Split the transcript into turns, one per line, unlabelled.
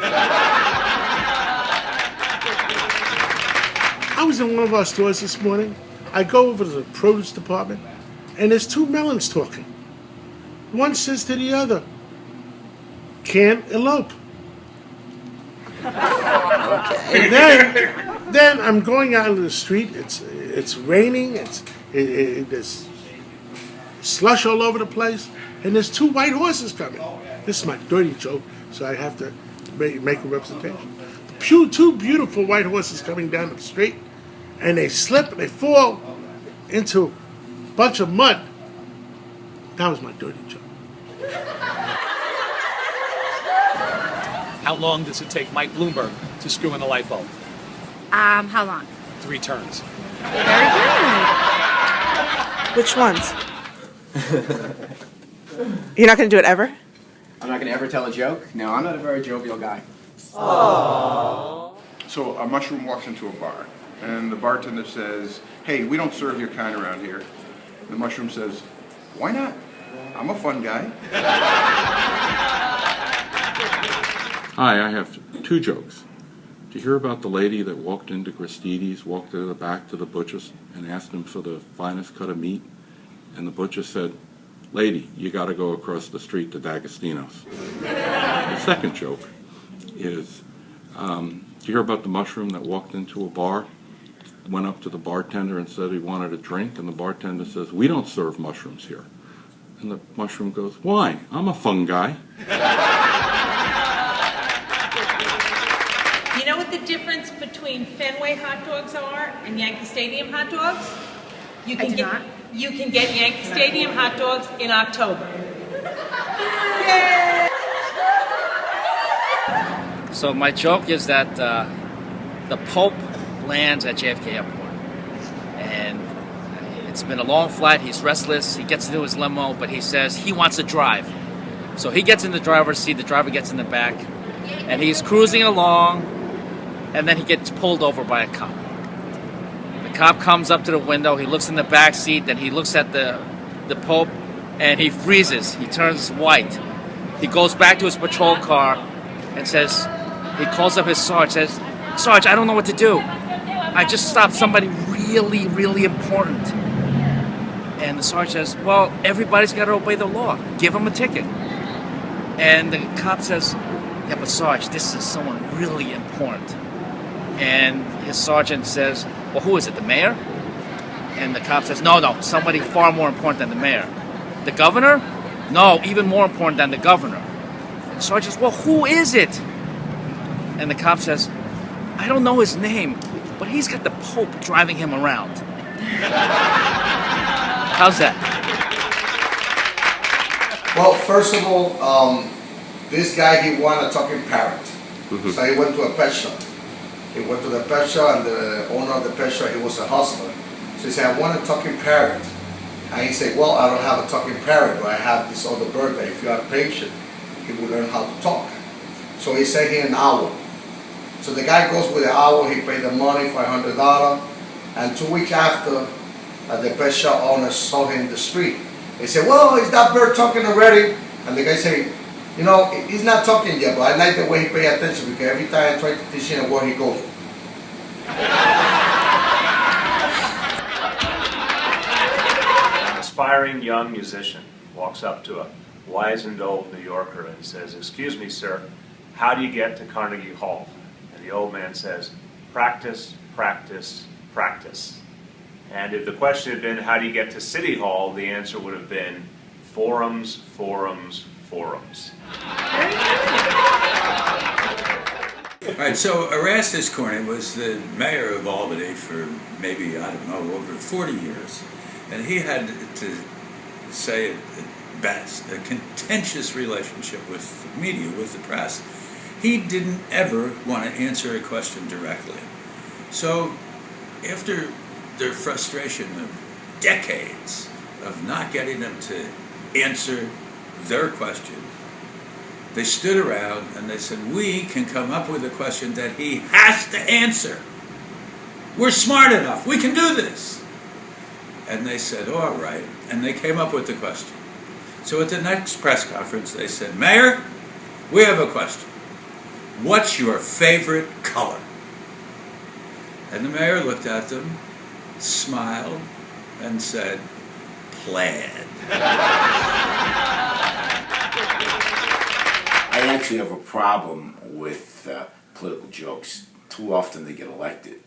I was in one of our stores this morning. I go over to the produce department, and there's two melons talking. One says to the other, "Can't elope." And then I'm going out into the street. It's raining. There's slush all over the place, and there's two white horses coming. This is my dirty joke, so I have to make a representation. Two beautiful white horses coming down the street, and they slip and they fall into a bunch of mud. That was my dirty joke.
How long does it take Mike Bloomberg to screw in the light bulb?
How long?
3 turns.
Very good.
Which ones? You're not going to do it ever?
I'm not going to ever tell a joke? No, I'm not a very jovial guy.
So a mushroom walks into a bar, and the bartender says, "Hey, we don't serve your kind around here." The mushroom says, "Why not? I'm a fun guy."
Hi, I have 2 jokes. Did you hear about the lady that walked into Gristides, walked to the back to the butcher's, and asked him for the finest cut of meat? And the butcher said, "Lady, you got to go across the street to D'Agostino's." The second joke is, did you hear about the mushroom that walked into a bar, went up to the bartender and said he wanted a drink, and the bartender says, "We don't serve mushrooms here." And the mushroom goes, "Why? I'm a fun guy."
You know what the difference between Fenway hot dogs are and Yankee Stadium hot dogs? You can get Yankee Stadium hot dogs in October.
So my joke is that the Pope lands at JFK Airport, and it's been a long flight. He's restless. He gets into his limo, but he says he wants to drive. So he gets in the driver's seat. The driver gets in the back, and he's cruising along, and then he gets pulled over by a cop. The cop comes up to the window. He looks in the back seat, then he looks at the Pope, and he freezes. He turns white. He goes back to his patrol car and says, he calls up his Sarge, says, "Sarge, I don't know what to do. I just stopped somebody really, really important." And the Sarge says, "Well, everybody's got to obey the law. Give him a ticket." And the cop says, "Yeah, but Sarge, this is someone really important." And his sergeant says, "Well, who is it, the mayor?" And the cop says, No, somebody far more important than the mayor." "The governor?" "No, even more important than the governor." And the sergeant says, "Well, who is it?" And the cop says, "I don't know his name, but he's got the Pope driving him around." How's that?
Well, first of all, this guy, he wanted a talking parrot. So he went to a pet shop. He went to the pet shop, and the owner of the pet shop, he was a hustler. So he said, "I want a talking parrot." And he said, "Well, I don't have a talking parrot, but I have this other bird that if you are patient, he will learn how to talk." So he sent him an owl. So the guy goes with the owl, he paid the money, $500, and 2 weeks after, the pet shop owner saw him in the street. He said, "Well, is that bird talking already?" And the guy said, "You know, he's not talking yet, but I like the way he pay attention, because every time I try to teach him a word, he goes."
An aspiring young musician walks up to a wise and old New Yorker and says, "Excuse me, sir, how do you get to Carnegie Hall?" And the old man says, "Practice, practice, practice." And if the question had been, "How do you get to City Hall?" the answer would have been, "Forums, forums, forums."
All right, so Erastus Corning was the mayor of Albany for maybe, I don't know, over 40 years. And he had, to say it best, a contentious relationship with the media, with the press. He didn't ever want to answer a question directly. So after their frustration of decades of not getting them to answer their question, they stood around and they said, "We can come up with a question that he has to answer. We're smart enough. We can do this." And they said, "All right." And they came up with the question. So at the next press conference, they said, "Mayor, we have a question. what's your favorite color? And the mayor looked at them, smiled, and said, plaid.
I actually have a problem with political jokes. Too often they get elected.